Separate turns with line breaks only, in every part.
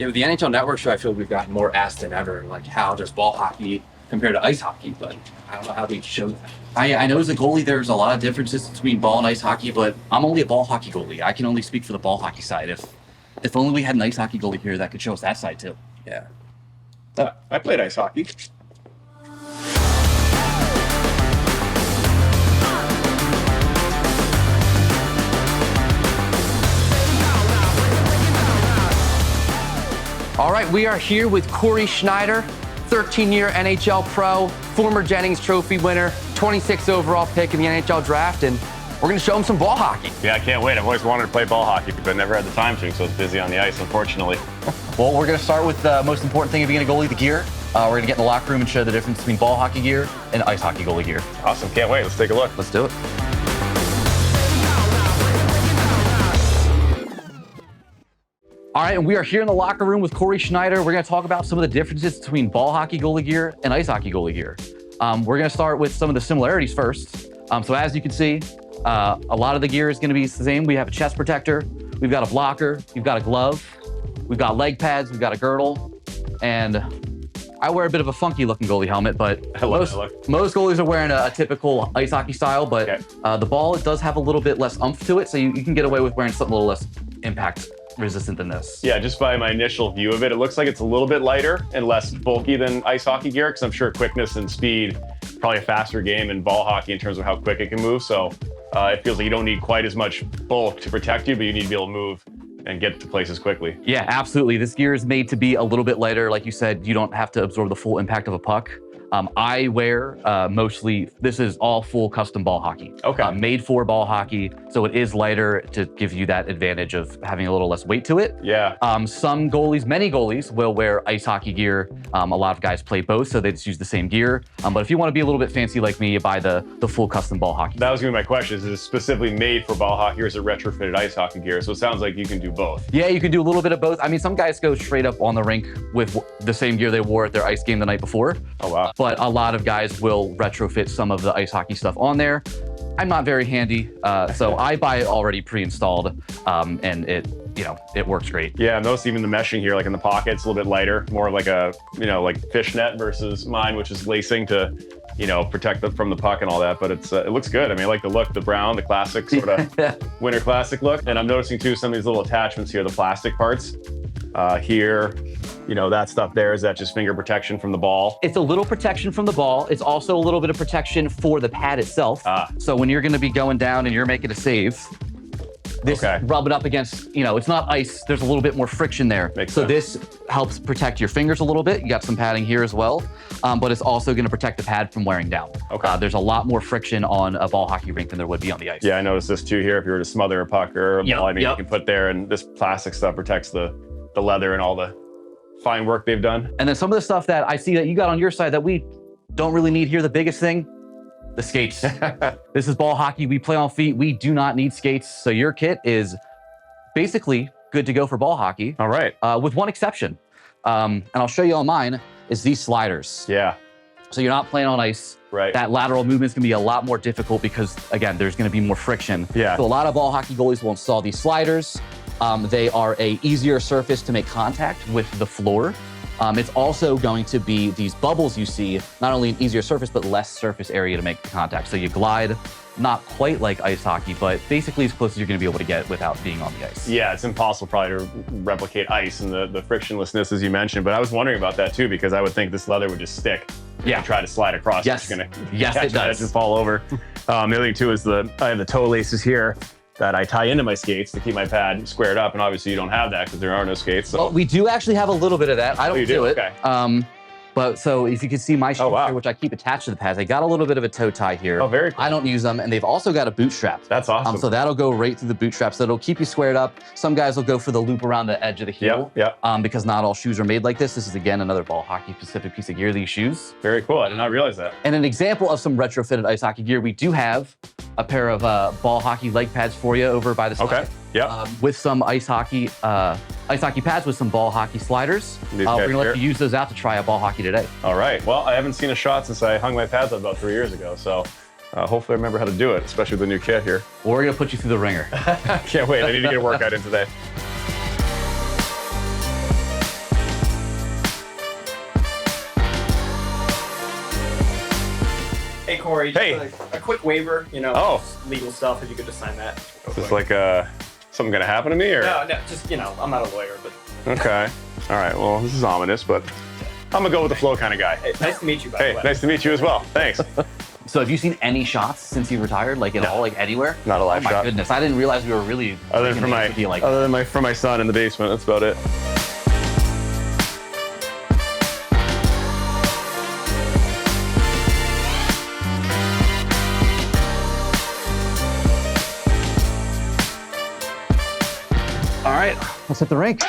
Yeah, with the NHL Network show, I feel we've gotten more asked than ever, like how does ball hockey compare to ice hockey, but I don't know how we show that.
I know as a goalie, there's a lot of differences between ball and ice hockey, but I'm only a ball hockey goalie. I can only speak for the ball hockey side. If only we had an ice hockey goalie here that could show us that side too.
Yeah.
I played ice hockey.
All right, we are here with Corey Schneider, 13-year NHL pro, former Jennings Trophy winner, 26th overall pick in the NHL draft, and we're going to show him some ball hockey.
Yeah, I can't wait. I've always wanted to play ball hockey, but never had the time to, so I was busy on the ice, unfortunately.
Well, we're going to start with the most important thing of being a goalie, the gear. We're going to get in the locker room and show the difference between ball hockey gear and ice hockey goalie gear.
Awesome. Can't wait. Let's take a look.
Let's do it. All right, and we are here in the locker room with Corey Schneider. We're going to talk about some of the differences between ball hockey goalie gear and ice hockey goalie gear. We're going to start with some of the similarities first. So as you can see, a lot of the gear is going to be the same. We have a chest protector, we've got a blocker, we've got a glove, we've got leg pads, we've got a girdle, and I wear a bit of a funky looking goalie helmet, but most goalies are wearing a typical ice hockey style, but okay. The ball, it does have a little bit less oomph to it, so you can get away with wearing something a little less impact resistant than this.
Yeah, just by my initial view of it, it looks like it's a little bit lighter and less bulky than ice hockey gear, because I'm sure quickness and speed, probably a faster game in ball hockey in terms of how quick it can move. So it feels like you don't need quite as much bulk to protect you, but you need to be able to move and get to places quickly.
Yeah, absolutely. This gear is made to be a little bit lighter. Like you said, you don't have to absorb the full impact of a puck. I wear mostly, this is all full custom ball hockey.
Okay.
Made for ball hockey, so it is lighter to give you that advantage of having a little less weight to it.
Yeah.
Some goalies, many goalies, will wear ice hockey gear. A lot of guys play both, so they just use the same gear. But if you want to be a little bit fancy like me, you buy the full custom ball hockey.
That was going to be my question. Is it specifically made for ball hockey, or is it retrofitted ice hockey gear? So it sounds like you can do both.
Yeah, you can do a little bit of both. I mean, some guys go straight up on the rink with the same gear they wore at their ice game the night before.
Oh, wow.
But a lot of guys will retrofit some of the ice hockey stuff on there. I'm not very handy, so I buy it already pre-installed, and it works great.
Yeah, and notice even the meshing here, like in the pockets, a little bit lighter, more like a, like fishnet versus mine, which is lacing to, protect from the puck and all that. But it looks good. I mean, I like the look, the brown, the classic sort of winter classic look. And I'm noticing too, some of these little attachments here, the plastic parts here, that stuff there, is that just finger protection from the ball?
It's a little protection from the ball. It's also a little bit of protection for the pad itself. So when you're going to be going down and you're making a save, this rub it up against, it's not ice. There's a little bit more friction there.
Makes
so
sense.
This helps protect your fingers a little bit. You got some padding here as well, but it's also going to protect the pad from wearing down.
Okay.
There's a lot more friction on a ball hockey rink than there would be on the ice.
Yeah, I noticed this too here. If you were to smother a puck or a ball, you can put there, and this plastic stuff protects the leather and all the fine work they've done.
And then some of the stuff that I see that you got on your side that we don't really need here, the biggest thing, the skates. This is ball hockey. We play on feet. We do not need skates. So your kit is basically good to go for ball hockey.
All right.
With one exception. And I'll show you on mine, is these sliders.
Yeah.
So you're not playing on ice.
Right.
That lateral movement's gonna be a lot more difficult because, again, there's gonna be more friction.
Yeah.
So a lot of ball hockey goalies will install these sliders. They are a easier surface to make contact with the floor. It's also going to be these bubbles you see, not only an easier surface, but less surface area to make contact. So you glide, not quite like ice hockey, but basically as close as you're gonna be able to get without being on the ice.
Yeah, it's impossible probably to replicate ice and the frictionlessness as you mentioned, but I was wondering about that too, because I would think this leather would just stick.
Yeah.
And try to slide across.
Yes.
You're gonna
yes,
catch
it does.
and fall over. The other thing too is I have the toe laces here that I tie into my skates to keep my pad squared up, and obviously you don't have that because there are no skates. So.
Well, we do actually have a little bit of that. I don't
you
do it.
Okay.
But so if you can see my shoes here, which I keep attached to the pads, I got a little bit of a toe tie here.
Oh, very cool.
I don't use them, and they've also got a boot strap.
That's awesome.
So that'll go right through the boot strap, so it'll keep you squared up. Some guys will go for the loop around the edge of the heel. Because not all shoes are made like this. This is, again, another ball hockey specific piece of gear, these shoes.
Very cool. I did not realize that.
And an example of some retrofitted ice hockey gear, we do have a pair of ball hockey leg pads for you over by the side.
Okay. Yeah.
With some ice hockey pads with some ball hockey sliders. We're gonna let you use those out to try a ball hockey today.
All right. Well, I haven't seen a shot since I hung my pads up about 3 years ago, so hopefully I remember how to do it, especially with the new kit here.
We're gonna put you through the ringer.
Can't wait. I need to get a workout in today.
Corey, just
Hey.
a quick waiver,
Oh.
just legal stuff, if you could just sign that.
Is this like something gonna happen to me or?
No, just, I'm not a lawyer, but
Okay. All right. Well, this is ominous, but I'm gonna go with the flow kind of guy.
hey, nice to meet you, by the
Hey,
way.
nice to meet you as well. Thanks.
So have you seen any shots since you retired, like at all, like anywhere?
Not a live
Oh my
shot.
goodness, I didn't realize we were really
Other
bringing
than
the age to be like.
from my son in the basement. That's about it.
All right, let's hit the rink.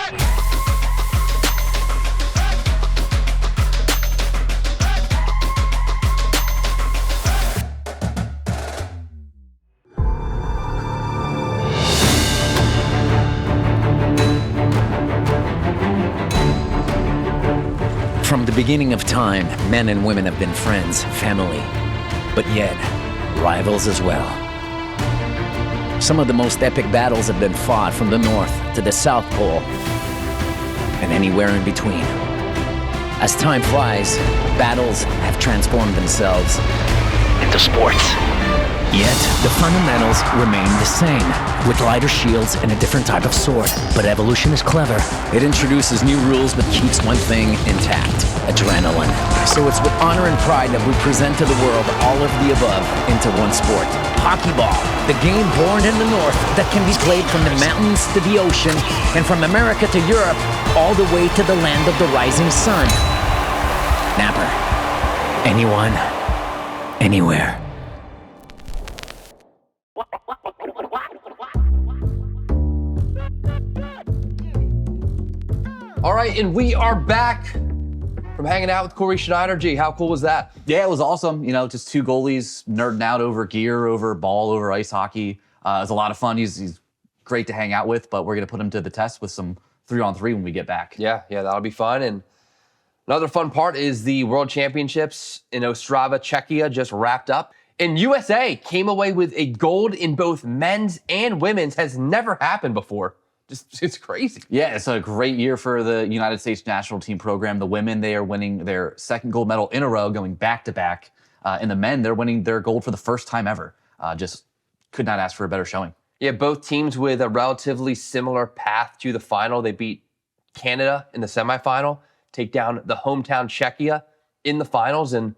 From the beginning of time, men and women have been friends, family, but yet rivals as well. Some of the most epic battles have been fought from the North to the South Pole and anywhere in between. As time flies, battles have transformed themselves into sports. Yet, the fundamentals remain the same, with lighter shields and a different type of sword. But evolution is clever. It introduces new rules but keeps one thing intact: adrenaline. So it's with honor and pride that we present to the world all of the above into one sport. Hockey ball, the game born in the North that can be played from the mountains to the ocean, and from America to Europe, all the way to the land of the rising sun. Napper. Anyone, anywhere.
All right, and we are back from hanging out with Corey Schneider. Gee, how cool was that?
Yeah, it was awesome. Just two goalies nerding out over gear, over ball, over ice hockey. It was a lot of fun. He's great to hang out with, but we're gonna put him to the test with some 3-on-3 when we get back.
Yeah, that'll be fun. And another fun part is the World Championships in Ostrava, Czechia just wrapped up. And USA came away with a gold in both men's and women's. Has never happened before. It's crazy.
Yeah, it's a great year for the United States national team program. The women, they are winning their second gold medal in a row, going back to back. And the men, they're winning their gold for the first time ever. Just could not ask for a better showing.
Yeah, both teams with a relatively similar path to the final. They beat Canada in the semifinal, take down the hometown Czechia in the finals. And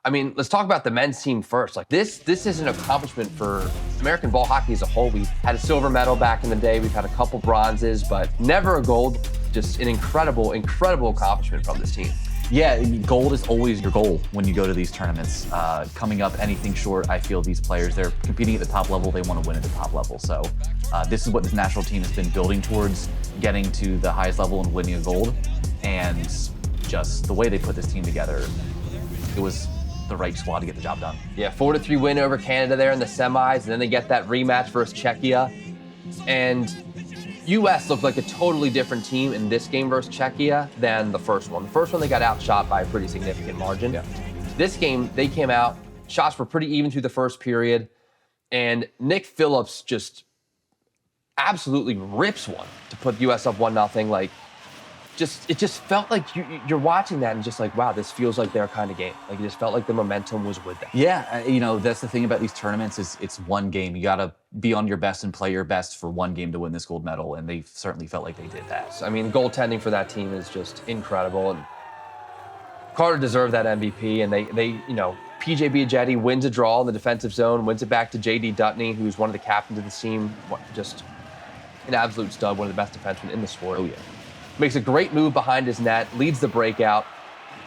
I mean, let's talk about the men's team first. Like this is an accomplishment for American ball hockey as a whole. We've had a silver medal back in the day. We've had a couple bronzes, but never a gold. Just an incredible, incredible accomplishment from this team.
Yeah, gold is always your goal when you go to these tournaments. Coming up anything short, I feel these players, they're competing at the top level. They want to win at the top level. So this is what this national team has been building towards, getting to the highest level and winning a gold. And just the way they put this team together, it was the right squad to get the job done.
Yeah, 4-3 win over Canada there in the semis, and then they get that rematch versus Czechia. And US looked like a totally different team in this game versus Czechia than the first one. The first one, they got outshot by a pretty significant margin.
Yeah.
This game, they came out, shots were pretty even through the first period, and Nick Phillips just absolutely rips one to put US up 1-0. Like, it just felt like you're watching that and just like, wow, this feels like their kind of game. Like, it just felt like the momentum was with them.
Yeah, that's the thing about these tournaments is it's one game. You got to be on your best and play your best for one game to win this gold medal, and they certainly felt like they did that.
I mean, goaltending for that team is just incredible, and Carter deserved that MVP. And they PJ Biagetti wins a draw in the defensive zone, wins it back to JD Dutney, who's one of the captains of the team, just an absolute stud, one of the best defensemen in the sport.
Oh yeah.
Makes a great move behind his net, leads the breakout,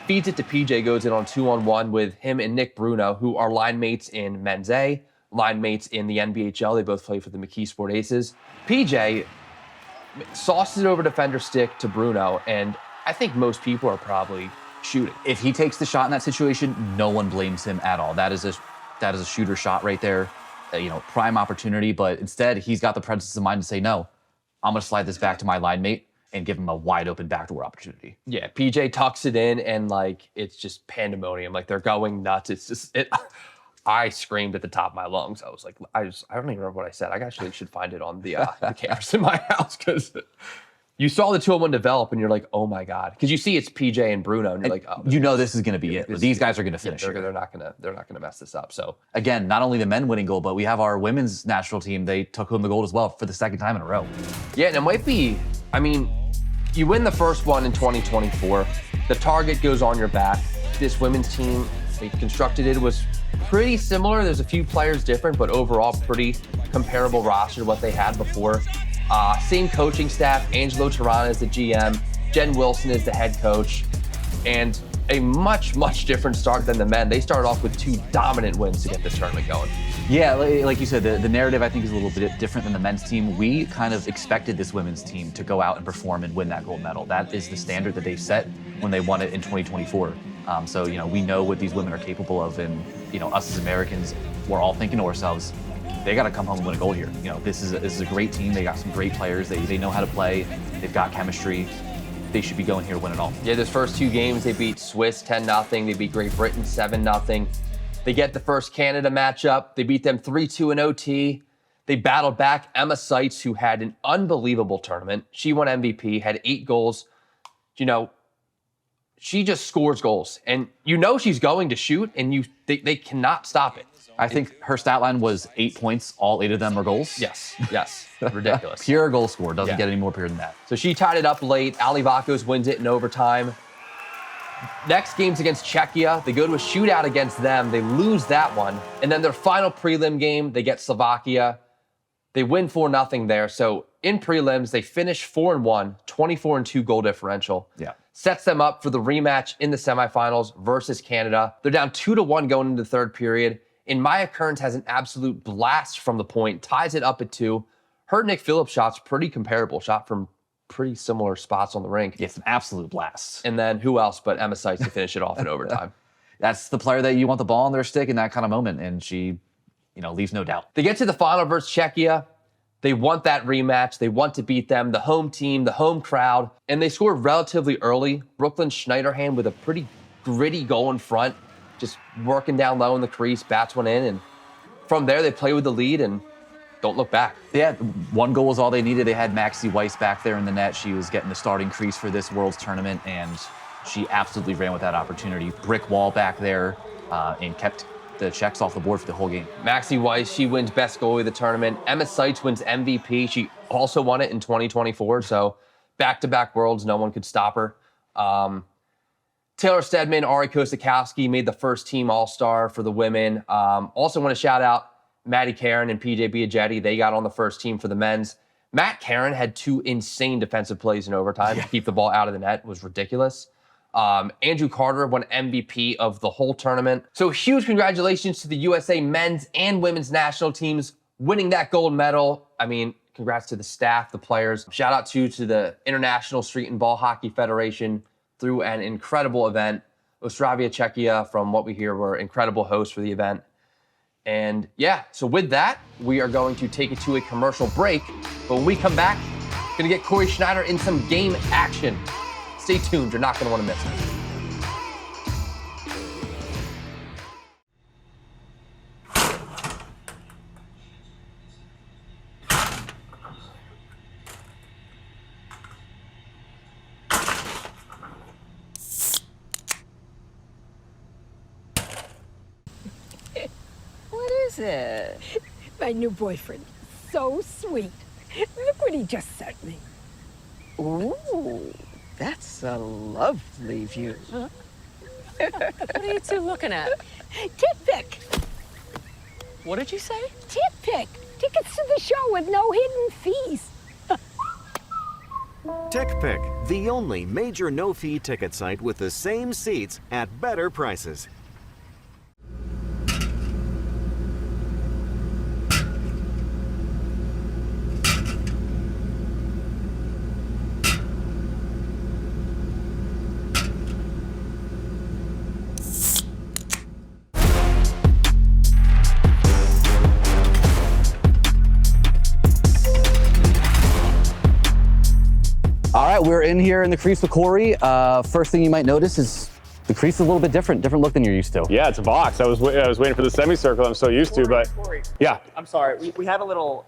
feeds it to PJ, goes in on 2-on-1 with him and Nick Bruno, who are line mates in Men's A, line mates in the NBHL. They both play for the McKee Sport Aces. PJ sauces it over defender stick to Bruno, and I think most people are probably shooting.
If he takes the shot in that situation, no one blames him at all. That is a shooter shot right there, prime opportunity. But instead, he's got the presence of mind to say, no, I'm going to slide this back to my line mate and give him a wide open backdoor opportunity.
Yeah, PJ tucks it in, and like it's just pandemonium. Like they're going nuts. It's just I screamed at the top of my lungs. I was like, I don't even remember what I said. I actually should find it on the cameras in my house because You saw the 2-on-1 develop, and you're like, oh my god, because you see it's PJ and Bruno, and you're like, oh,
You know this is going to be it. These guys are going to finish.
they're not gonna mess this up. So
Again, not only the men winning goal, but we have our women's national team. They took home the gold as well for the second time in a row.
yeah, and it might be. I mean, you win the first one in 2024. The target goes on your back. This women's team, they constructed it was pretty similar. There's a few players different, but overall pretty comparable roster to what they had before. Same coaching staff. Angelo Tirana is the GM. Jen Wilson is the head coach. And a much, much different start than the men. They started off with 2 dominant wins to get this tournament going.
Yeah, like you said, the narrative I think is a little bit different than the men's team. We kind of expected this women's team to go out and perform and win that gold medal. That is the standard that they set when they won it in 2024. So, we know what these women are capable of, and, us as Americans, we're all thinking to ourselves, they got to come home and win a gold here. This is a great team. They got some great players. They know how to play. They've got chemistry. They should be going here to win it all.
Yeah, those first 2 games, they beat Swiss 10-0. They beat Great Britain 7-0. They get the first Canada matchup. They beat them 3-2 in OT. They battled back Emma Seitz, who had an unbelievable tournament. She won MVP, had 8 goals. She just scores goals. And she's going to shoot, and they cannot stop it.
I think her stat line was 8 points. All 8 of them are goals.
Yes. Ridiculous.
Pure goal score. Doesn't
Yeah.
get any more pure than that.
So she tied it up late. Ali Vakos wins it in overtime. Next game's against Czechia. They go to a shootout against them. They lose that one. And then their final prelim game, they get Slovakia. They win 4-0 there. So in prelims, they finish 4-1, 24-2 goal differential.
Yeah.
Sets them up for the rematch in the semifinals versus Canada. They're down 2-1 going into the third period. And Maya Kearns has an absolute blast from the point, ties it up at 2. Her Nick Phillips shot's pretty comparable, shot from pretty similar spots on the rink.
It's an absolute blast.
And then who else but Emma Seitz to finish it off in overtime.
That's the player that you want the ball on their stick in that kind of moment, and she, leaves no doubt.
They get to the final versus Czechia. They want that rematch. They want to beat them, the home team, the home crowd, and they scored relatively early. Brooklyn Schneiderhan with a pretty gritty goal in front, just working down low in the crease, bats one in, and from there they play with the lead and don't look back.
Yeah, 1 goal was all they needed. They had Maxie Weiss back there in the net. She was getting the starting crease for this World's tournament, and she absolutely ran with that opportunity. Brick wall back there, and kept the Czechs off the board for the whole game.
Maxie Weiss, she wins best goalie of the tournament. Emma Seitz wins MVP. She also won it in 2024, so back-to-back Worlds, no one could stop her. Taylor Steadman, Ari Kosakowski made the first team All-Star for the women. Also want to shout out Maddie Caron and PJ Biagetti. They got on the first team for the men's. Matt Caron had 2 insane defensive plays in overtime to keep the ball out of the net. It was ridiculous. Andrew Carter won MVP of the whole tournament. So huge congratulations to the USA men's and women's national teams winning that gold medal. I mean, congrats to the staff, the players. Shout out to the International Street and Ball Hockey Federation through an incredible event. Ostravia, Czechia, from what we hear, were incredible hosts for the event. And yeah, so with that, we are going to take it to a commercial break. But when we come back, we're gonna get Corey Schneider in some game action. Stay tuned, you're not gonna wanna miss it.
What is it? My new boyfriend. So sweet. Look what he just sent me.
Ooh, that's a lovely view.
What are you two looking at?
Tip pick.
What did you say?
Tip pick. Tickets to the show with no hidden fees.
TickPick, the only major no-fee ticket site with the same seats at better prices.
All right, we're in here in the crease with Corey. First thing you might notice is The crease is a little bit different look than you're used to.
Yeah, it's a box. I was waiting for the semicircle I'm so used to, but
Corey,
yeah.
I'm sorry. We had a little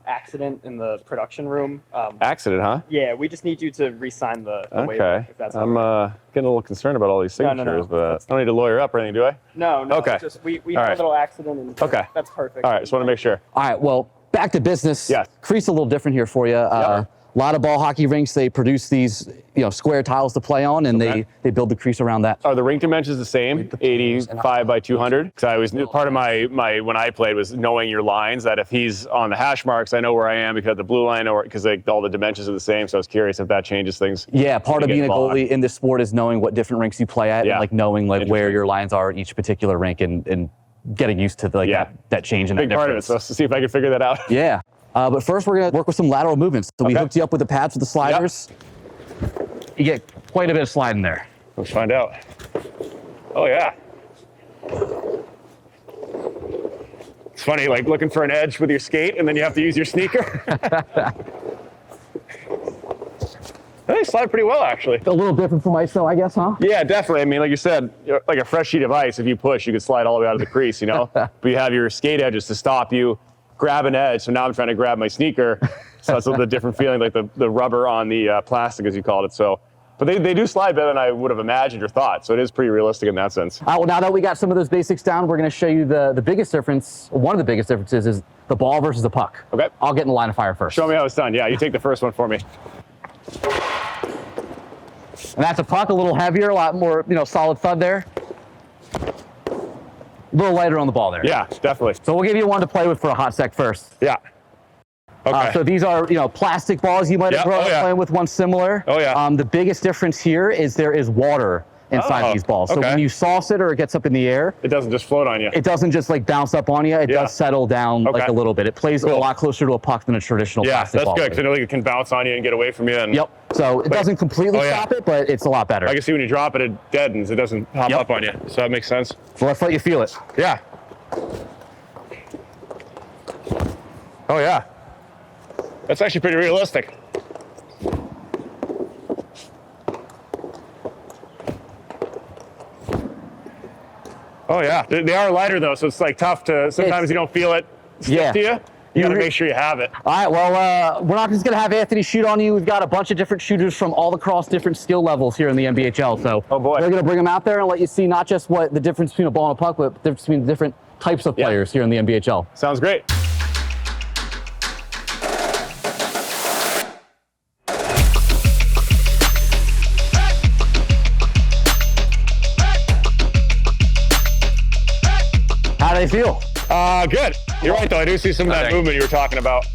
accident in the production room.
Accident, huh?
Yeah, we just need you to re-sign the waiver.
Okay.
If that's
I'm getting a little concerned about all these
No,
signatures,
no.
but I don't need to lawyer up or anything, do I?
No,
Okay.
Just we
All
had
right.
a little accident and
Okay.
that's perfect.
All right, just want to make sure.
All right, well, back to business.
Yes.
Crease a little different here for you. A lot of ball hockey rinks, they produce these, square tiles to play on, and
Okay.
they build the crease around that.
Are the rink dimensions the same, 85 by 200? Because I always knew part of my when I played was knowing your lines. That if he's on the hash marks, I know where I am because the blue line, or because all the dimensions are the same. So I was curious if that changes things.
Yeah, part of
Get
being a
ball on.
goalie in this sport is knowing what different rinks you play at,
Yeah.
and like knowing like where
Interesting.
your lines are at each particular rink, and getting used to that change and
Big
that
part of it.
difference.
So let's see if I can figure that out.
Yeah. But first, we're going to work with some lateral movements. So we
Okay.
hooked you up with the pads with the sliders. You get quite a bit of sliding there.
Let's find out. Oh yeah. It's funny, like looking for an edge with your skate, and then you have to use your sneaker. They slide pretty well, actually.
A little different from ice, though, I guess, huh?
Yeah, definitely. I mean, like you said, like a fresh sheet of ice, if you push, you could slide all the way out of the crease, But you have your skate edges to stop you, grab an edge. So now I'm trying to grab my sneaker. So that's a little bit different feeling, like the rubber on the plastic, as you called it. So, but they do slide better than I would have imagined or thought. So it is pretty realistic in that sense.
Well, now that we got some of those basics down, we're going to show you the biggest difference. One of the biggest differences is the ball versus the puck.
Okay.
I'll get in the line of fire first.
Show me how it's done. Yeah, you take the first one for me.
And that's a puck, a little heavier, a lot more, solid thud there. A little lighter on the ball there.
Yeah, definitely.
So we'll give you one to play with for a hot sec first.
Yeah. Okay.
So these are, plastic balls. You might have grown up playing with one similar.
Oh, yeah.
The biggest difference here is there is water inside these balls. So
okay.
when you sauce it or it gets up in the air,
It doesn't just float on you.
it doesn't just like bounce up on you. It
Yeah.
does settle down like
Okay.
a little bit. It plays a
Cool.
lot closer to a puck than a traditional
Yeah,
plastic
that's
ball.
good because I know it can bounce on you and get away from you. And
Yep. So it doesn't completely
Oh, yeah.
stop it, but it's a lot better.
I can see when you drop it, it deadens. It doesn't hop
Yep.
up on you. So that makes sense.
So let's let you feel it.
Yeah. Oh, yeah. That's actually pretty realistic. Oh, yeah. They are lighter, though, so it's like tough to, sometimes you don't feel it stick to you. You got to make sure you have it.
All right, well, we're not just going to have Anthony shoot on you. We've got a bunch of different shooters from all across different skill levels here in the NBHL. So
Oh, boy.
we're going to bring them out there and let you see not just what the difference between a ball and a puck, but the difference between the different types of players here in the NBHL.
Sounds great.
How do they feel?
Good. You're right, though. I do see some of that movement you were talking about.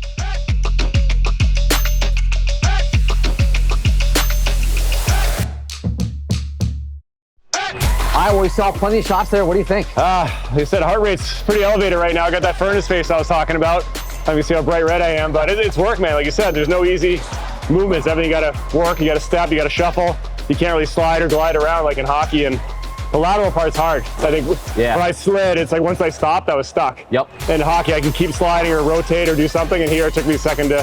All right, well, we saw plenty of shots there. What do you think?
Like I said, heart rate's pretty elevated right now. I got that furnace face I was talking about. Let me see how bright red I am, but it's work, man. Like you said, there's no easy movements. Everything you gotta work, you gotta step, you gotta shuffle. You can't really slide or glide around like in hockey, and the lateral part's hard. I think when I slid, it's like once I stopped, I was stuck.
Yep.
In hockey, I can keep sliding or rotate or do something, and here it took me a second to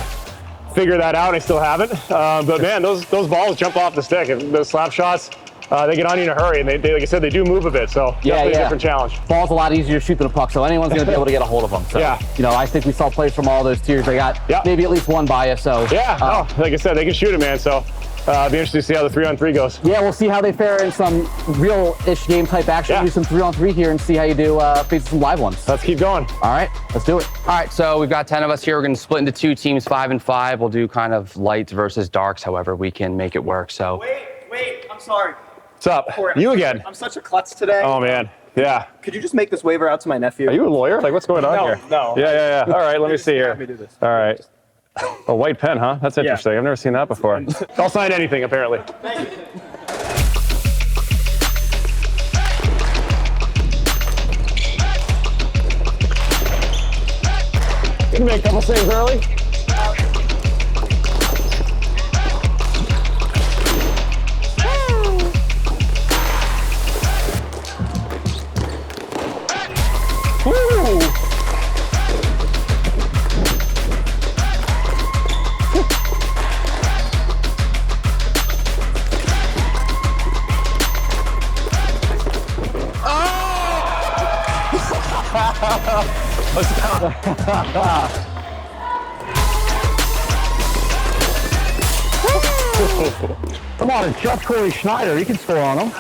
figure that out. I still haven't. But man, those balls jump off the stick. Those slap shots, they get on you in a hurry, and they like I said, they do move a bit. So definitely a different challenge.
Ball's a lot easier to shoot than a puck, so anyone's going to be able to get a hold of them. So,
Yeah.
I think we saw plays from all those tiers. They got maybe at least one bias. So
Yeah, like I said, they can shoot it, man. So be interested to see how the 3-on-3 goes.
yeah, we'll see how they fare in some real-ish game type action.
Yeah.
Do some 3-on-3 here and see how you do facing some live ones.
Let's keep going.
All right, let's do it.
All right, so we've got 10 of us here. We're going to split into two teams, 5 and 5. We'll do kind of lights versus darks, however we can make it work. So
Wait, I'm sorry.
What's up?
Corey,
You again?
I'm such a klutz today.
Oh man, yeah.
Could you just make this waiver out to my nephew?
Are you a lawyer? Like, what's going on here?
No.
Yeah. All right, let me see here.
Let me do this.
All right. A white pen, huh? That's interesting. I've never seen that before. I'll sign anything, apparently. You can make a couple saves early. Woo! Let's go.
Come on, it's just Corey Schneider. You can score on him.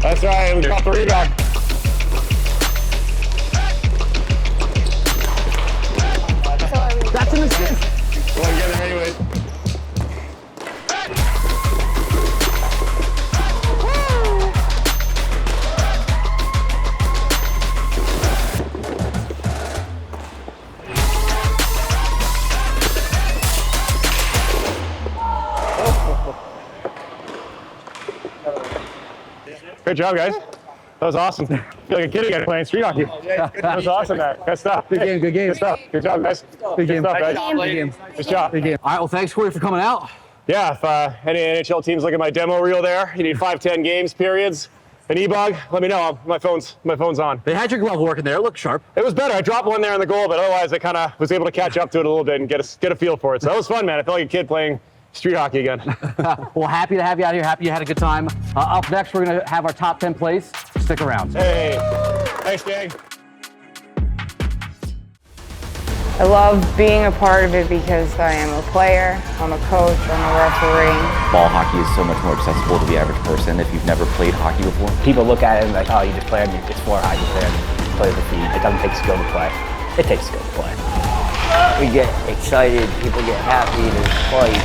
That's right, we got the rebound.
That's an assist.
Go on, get it anyways. Great job, guys. That was awesome. I feel like a kid again playing street hockey. That was awesome, man. Good stuff.
Good game, good game.
Good stuff. Good job, guys.
Good game.
Stuff, guys.
Good game.
Good job.
Good game. All right, well, thanks, Corey, for coming out.
Yeah, if any NHL teams look at my demo reel there, you need 5-10 games, periods, an e-bug, let me know. My phone's on.
They had your glove working there. It looked sharp.
It was better. I dropped one there in the goal, but otherwise I kind of was able to catch up to it a little bit and get a feel for it. So that was fun, man. I felt like a kid playing street hockey again.
Well, happy to have you out here. Happy you had a good time. Up next, we're going to have our top 10 plays. Stick around.
Hey, thanks, gang.
I love being a part of it because I am a player, I'm a coach, I'm a referee.
Ball hockey is so much more accessible to the average person if you've never played hockey before.
People look at it and like, oh, you just play it, it's for hockey player, play with the feet. It doesn't take skill to play. It takes skill to play.
We get excited, people get happy, there's fight,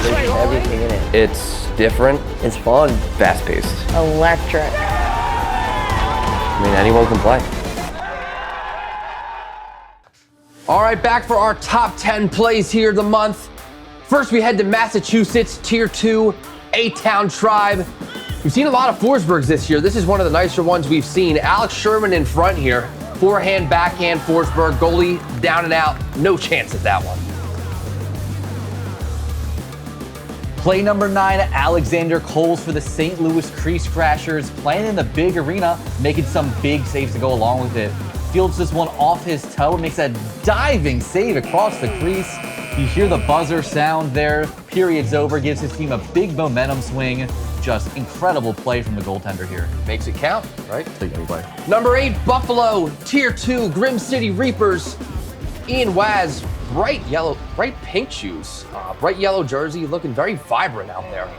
there's everything in it.
It's different.
It's fun.
Fast-paced.
Electric.
I mean, anyone can play. All right, back for our top 10 plays here of the month. First, we head to Massachusetts, Tier 2, A-Town Tribe. We've seen a lot of Forsbergs this year. This is one of the nicer ones we've seen. Alex Sherman in front here. Forehand, backhand, Forsberg, goalie down and out. No chance at that one.
Play number 9, Alexander Coles for the St. Louis Crease Crashers, playing in the big arena, making some big saves to go along with it. Fields this one off his toe, makes a diving save across the crease. You hear the buzzer sound there. Period's over, gives his team a big momentum swing. Just incredible play from the goaltender here.
Makes it count, right? Number 8, Buffalo, Tier 2, Grim City Reapers. Ian Waz, bright pink shoes, bright yellow jersey, looking very vibrant out there.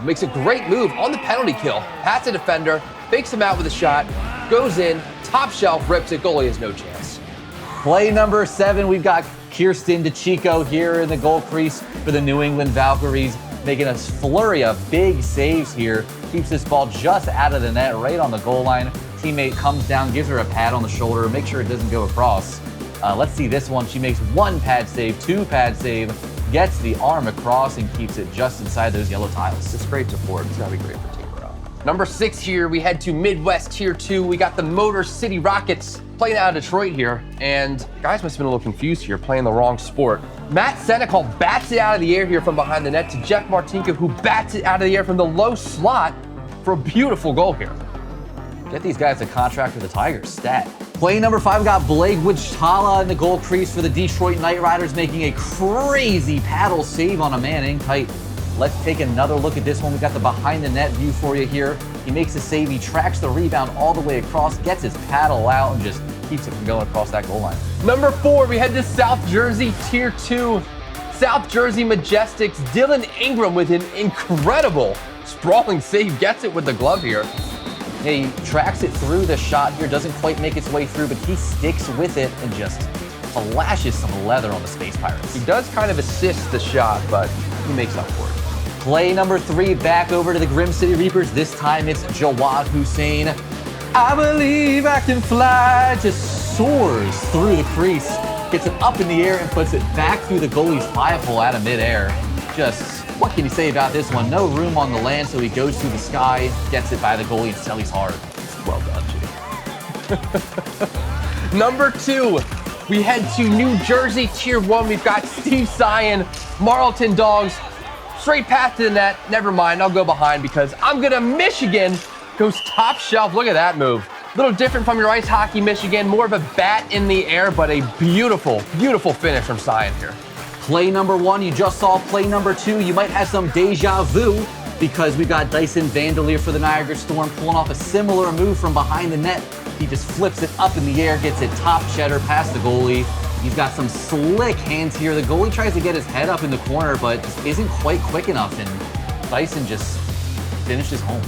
Makes a great move on the penalty kill. Pats a defender, fakes him out with a shot, goes in, top shelf, rips it, goalie has no chance.
Play number 7, we've got Kirsten DeChico here in the goal crease for the New England Valkyries, making a flurry of big saves here. Keeps this ball just out of the net, right on the goal line. Teammate comes down, gives her a pat on the shoulder, make sure it doesn't go across. Let's see this one. She makes 1 pad save, 2 pad save, gets the arm across and keeps it just inside those yellow tiles.
It's great support. It's gotta be great for team morale. Number 6 here, we head to Midwest Tier 2. We got the Motor City Rockets playing out of Detroit here. And guys must have been a little confused here, playing the wrong sport. Matt Senecal bats it out of the air here from behind the net to Jeff Martinka, who bats it out of the air from the low slot for a beautiful goal here.
Get these guys a contract with the Tigers, stat. Play number 5, we got Blake Wichtala in the goal crease for the Detroit Knight Riders, making a crazy paddle save on a man in tight. Let's take another look at this one. We got the behind the net view for you here. He makes a save, he tracks the rebound all the way across, gets his paddle out, and just keeps it from going across that goal line.
Number 4, we head to South Jersey Tier 2. South Jersey Majestics, Dylan Ingram with an incredible sprawling save, gets it with the glove here.
He tracks it through the shot here, doesn't quite make its way through, but he sticks with it and just flashes some leather on the Space Pirates.
He does kind of assist the shot, but he makes up for it.
Play number 3, back over to the Grim City Reapers. This time it's Jawad Hussein. I believe I can fly. Just soars through the crease, gets it up in the air and puts it back through the goalie's 5-hole out of midair. Just, what can you say about this one? No room on the land, so he goes through the sky, gets it by the goalie, and sells hard.
Well done, G. Number 2, we head to New Jersey Tier 1. We've got Steve Syan, Marlton Dogs. Straight path to the net. Never mind, I'll go behind because I'm gonna Michigan. Goes top shelf. Look at that move. A little different from your ice hockey Michigan. More of a bat in the air, but a beautiful, beautiful finish from Syan here.
Play number 1, you just saw play number 2. You might have some deja vu. because we got Dyson Vandelier for the Niagara Storm pulling off a similar move from behind the net. He just flips it up in the air, gets it top cheddar past the goalie. He's got some slick hands here. The goalie tries to get his head up in the corner, but just isn't quite quick enough, and Dyson just finishes home.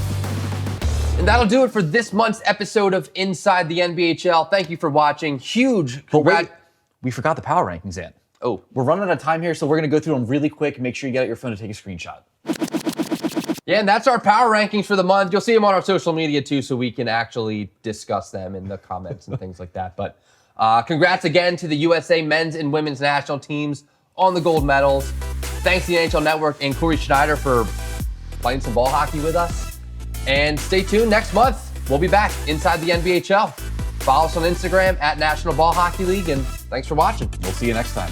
And that'll do it for this month's episode of Inside the NBHL. Thank you for watching. Huge congrats.
We forgot the power rankings, Ant.
Oh.
We're running out of time here, so we're going to go through them really quick. Make sure you get out your phone to take a screenshot.
Yeah, and that's our power rankings for the month. You'll see them on our social media too, so we can actually discuss them in the comments and things like that. But congrats again to the USA men's and women's national teams on the gold medals. Thanks to the NHL Network and Corey Schneider for playing some ball hockey with us. And stay tuned next month. We'll be back inside the NBHL. Follow us on Instagram at National Ball Hockey League, and thanks for watching.
We'll see you next time.